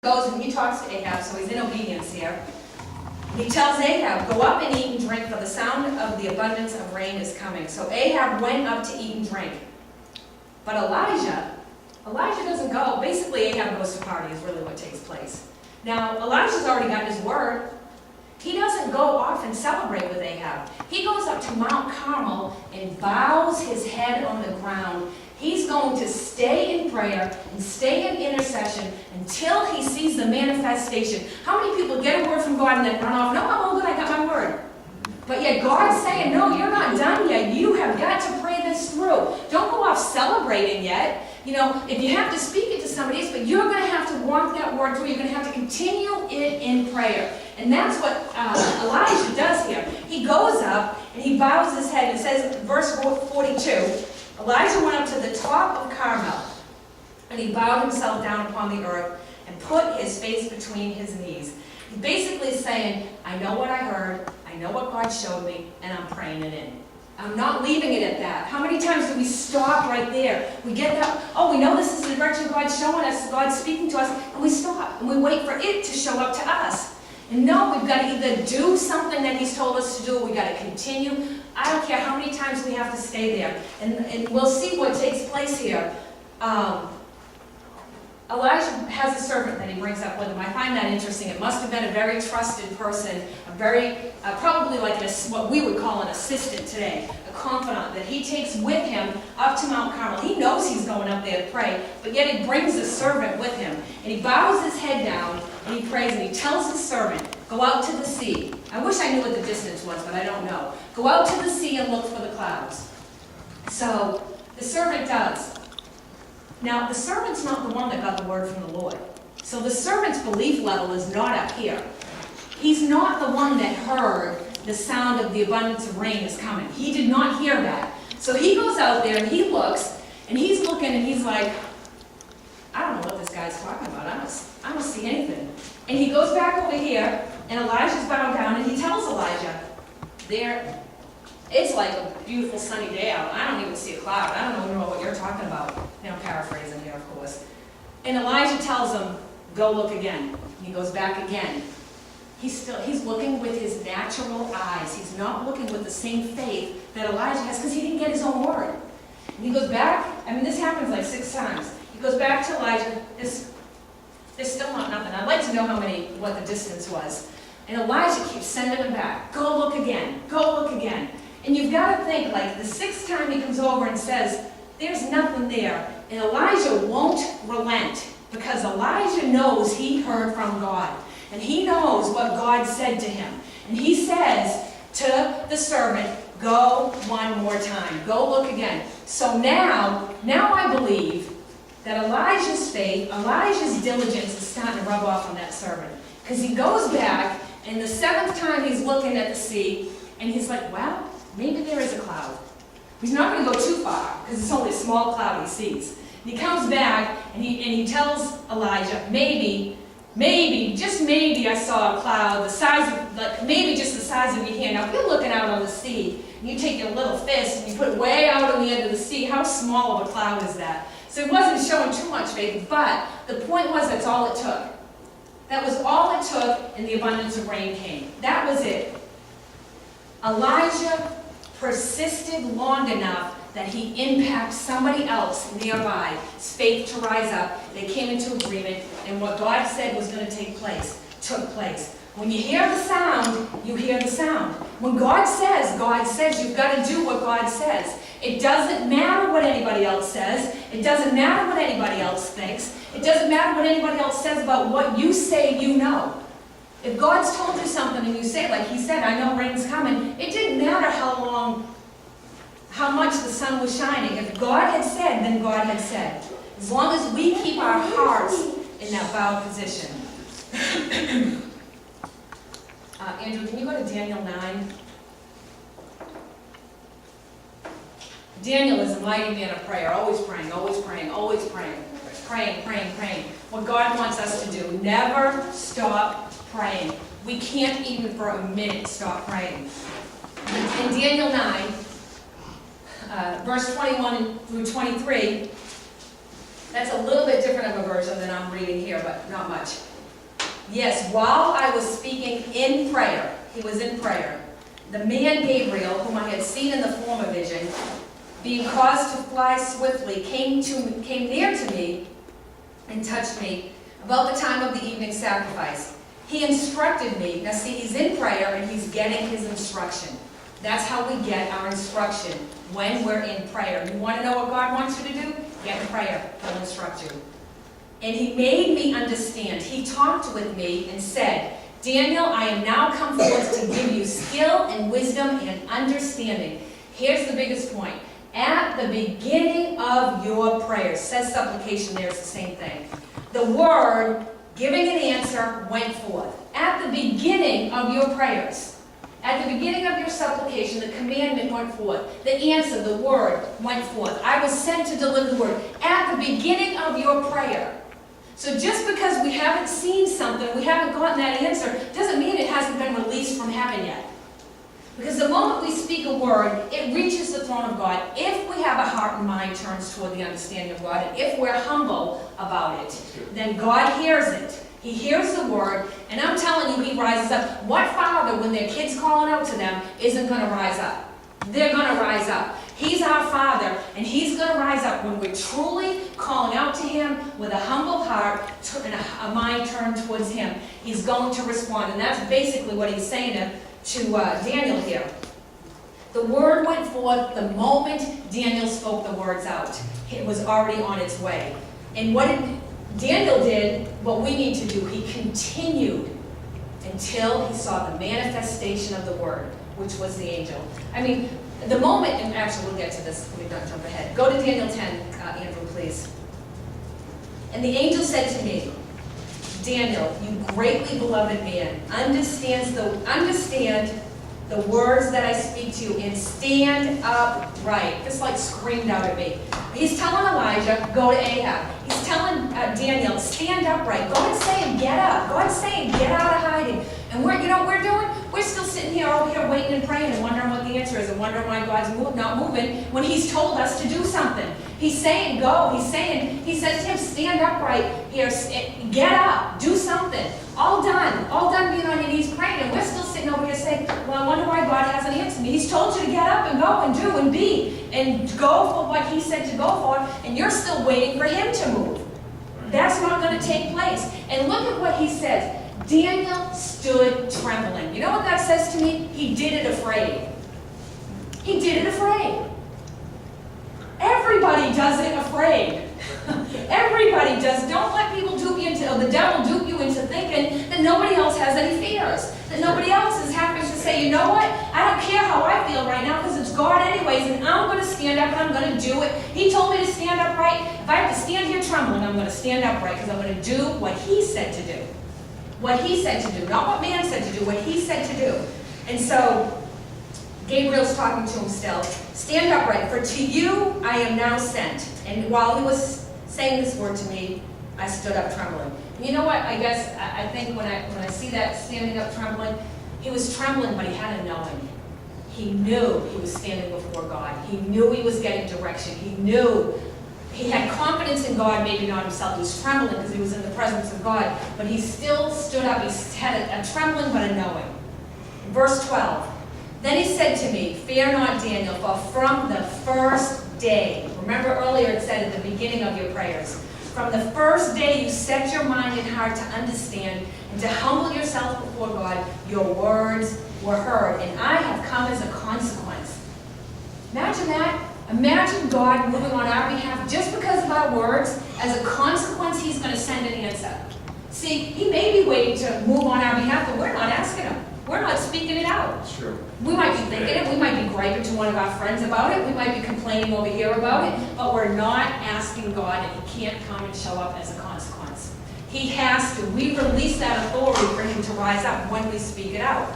Goes and he talks to Ahab, so he's in obedience here. He tells Ahab, go up and eat and drink, for the sound of the abundance of rain is coming. So Ahab went up to eat and drink. But Elijah doesn't go. Basically, Ahab goes to party is really what takes place. Now, Elijah's already got his word. He doesn't go off and celebrate with Ahab. He goes up to Mount Carmel and bows his head on the ground. He's going to stay in prayer and stay in intercession until he sees the manifestation. How many people get a word from God and then run off? No, I'm all good, I got my word. But yet God's saying, no, you're not done yet. You have got to pray this through. Don't go off celebrating yet. You know, if you have to speak it to somebody else, but you're going to have to walk that word through. You're going to have to continue it in prayer. And that's what Elijah does here. He goes up and he bows his head. It says, verse 42, Elijah went up to the top of Carmel, and he bowed himself down upon the earth and put his face between his knees. He's basically saying, I know what I heard, I know what God showed me, and I'm praying it in. I'm not leaving it at that. How many times do we stop right there? We get that, oh, we know this is the direction God's showing us, God's speaking to us, and we stop, and we wait for it to show up to us. And no, we've got to either do something that He's told us to do, we've got to continue. I don't care how many times we have to stay there. And we'll see what takes place here. Elijah has a servant that he brings up with him. I find that interesting. It must have been a very trusted person, a very, probably like what we would call an assistant today, a confidant that he takes with him up to Mount Carmel. He knows he's going up there to pray, but yet he brings a servant with him. And he bows his head down, and he prays, and he tells his servant, go out to the sea. I wish I knew what the distance was, but I don't know. Go out to the sea and look for the clouds. So the servant does. Now, the servant's not the one that got the word from the Lord. So the servant's belief level is not up here. He's not the one that heard the sound of the abundance of rain is coming. He did not hear that. So he goes out there and he looks, and he's looking and he's like, I don't know what this guy's talking about. I don't see anything. And he goes back over here, and Elijah's bowed down, and he tells Elijah, it's like a beautiful sunny day out. I don't even see a cloud. I don't know what you're talking about. Now, paraphrasing here, of course. And Elijah tells him, go look again. And he goes back again. He's looking with his natural eyes. He's not looking with the same faith that Elijah has, because he didn't get his own word. And he goes back. I mean, this happens like 6 times. He goes back to Elijah. There's still not nothing. I'd like to know what the distance was. And Elijah keeps sending him back. Go look again. Go look again. And you've got to think, like, the 6th time he comes over and says, there's nothing there. And Elijah won't relent, because Elijah knows he heard from God. And he knows what God said to him. And he says to the servant, go one more time. Go look again. So now I believe that Elijah's faith, Elijah's diligence is starting to rub off on that servant. Because he goes back, and the 7th time he's looking at the sea, and he's like, well, maybe there is a cloud. He's not going to go too far, because it's only a small cloud he sees. And he comes back, and he tells Elijah, maybe, just maybe I saw a cloud the size of, like, maybe just the size of your hand. Now, if you're looking out on the sea, and you take your little fist, and you put it way out on the end of the sea, how small of a cloud is that? So he wasn't showing too much faith, but the point was that's all it took. That was all it took, and the abundance of rain came. That was it. Elijah persisted long enough that he impacts somebody else nearby's faith to rise up. They came into agreement, and what God said was going to take place, took place. When you hear the sound, you hear the sound. When God says you've got to do what God says. It doesn't matter what anybody else says. It doesn't matter what anybody else thinks. It doesn't matter what anybody else says about what you say you know. If God's told you something and you say, like he said, I know rain's coming, it didn't matter how much the sun was shining. If God had said, then God had said. As long as we keep our hearts in that bowed position. Andrew, can you go to Daniel 9? Daniel is a mighty man of prayer, always praying, always praying, always praying. Praying. What God wants us to do, never stop praying. We can't even for a minute stop praying. In Daniel 9, verse 21 through 23, that's a little bit different of a version than I'm reading here, but not much. Yes, while I was speaking in prayer, he was in prayer, the man Gabriel, whom I had seen in the former vision, being caused to fly swiftly, came near to me and touched me about the time of the evening sacrifice. He instructed me. Now see, he's in prayer and he's getting his instruction. That's how we get our instruction, when we're in prayer. You want to know what God wants you to do? Get in prayer. He'll instruct you. And he made me understand. He talked with me and said, Daniel, I am now come forth to give you skill and wisdom and understanding. Here's the biggest point. At the beginning of your prayers, says supplication there, it's the same thing. The word, giving an answer, went forth. At the beginning of your prayers, at the beginning of your supplication, the commandment went forth. The answer, the word, went forth. I was sent to deliver the word. At the beginning of your prayer. So just because we haven't seen something, we haven't gotten that answer, doesn't mean it hasn't been released from heaven yet. Because the moment we speak a word, it reaches the throne of God. If we have a heart and mind turns toward the understanding of God, and if we're humble about it, then God hears it. He hears the word, and I'm telling you, he rises up. What father, when their kid's calling out to them, isn't going to rise up? They're going to rise up. He's our Father, and he's going to rise up when we're truly calling out to him with a humble heart and a mind turned towards him. He's going to respond, and that's basically what he's saying to Daniel here. The word went forth the moment Daniel spoke the words out. It was already on its way. And what Daniel did, what we need to do, he continued until he saw the manifestation of the word, which was the angel. I mean, the moment, and actually we'll get to this, we don't jump ahead. Go to Daniel 10, Andrew, please. And the angel said to me, Daniel, you greatly beloved man, understand the words that I speak to you and stand upright. This like screamed out at me. He's telling Elijah, go to Ahab. He's telling Daniel, stand upright. God's saying, get up. God's saying, get out of hiding. And we're doing? We're still sitting here over here waiting and praying and wondering what the answer is and wondering why God's not moving when he's told us to do something. He's saying go. He says to him, stand upright here, get up, do something. All done being on your knees praying, and we're still sitting over here saying, well, I wonder why God hasn't answered me. He's told you to get up and go and do and be and go for what he said to go for, and you're still waiting for him to move. That's not going to take place. And look at what he says. Daniel stood trembling. You know what that says to me? He did it afraid. He did it afraid. Everybody does it afraid. Everybody does. Don't let people dupe you into, or the devil dupe you into thinking that nobody else has any fears. That nobody else is having to say, you know what? I don't care how I feel right now because it's God anyways, and I'm going to stand up and I'm going to do it. He told me to stand upright. If I have to stand here trembling, I'm going to stand upright because I'm going to do what he said to do. What he said to do. Not what man said to do, what he said to do. And so, Gabriel's talking to him still. Stand upright, for to you I am now sent. And while he was saying this word to me, I stood up trembling. And you know what? I think when I see that standing up trembling, he was trembling, but he had a knowing. He knew he was standing before God. He knew he was getting direction. He knew. He had confidence in God, maybe not himself. He was trembling because he was in the presence of God. But he still stood up. He had a trembling, but a knowing. Verse 12. Then he said to me, fear not, Daniel, for from the first day, remember earlier it said at the beginning of your prayers, from the first day you set your mind and heart to understand and to humble yourself before God, your words were heard, and I have come as a consequence. Imagine that. Imagine God moving on our behalf just because of our words. As a consequence, he's going to send an answer. See, he may be waiting to move on our behalf, but we're not asking him. We're not speaking it out. Sure. We might be thinking it. We might be griping to one of our friends about it. We might be complaining over here about it. But we're not asking God, and he can't come and show up as a consequence. He has to. We release that authority for him to rise up when we speak it out.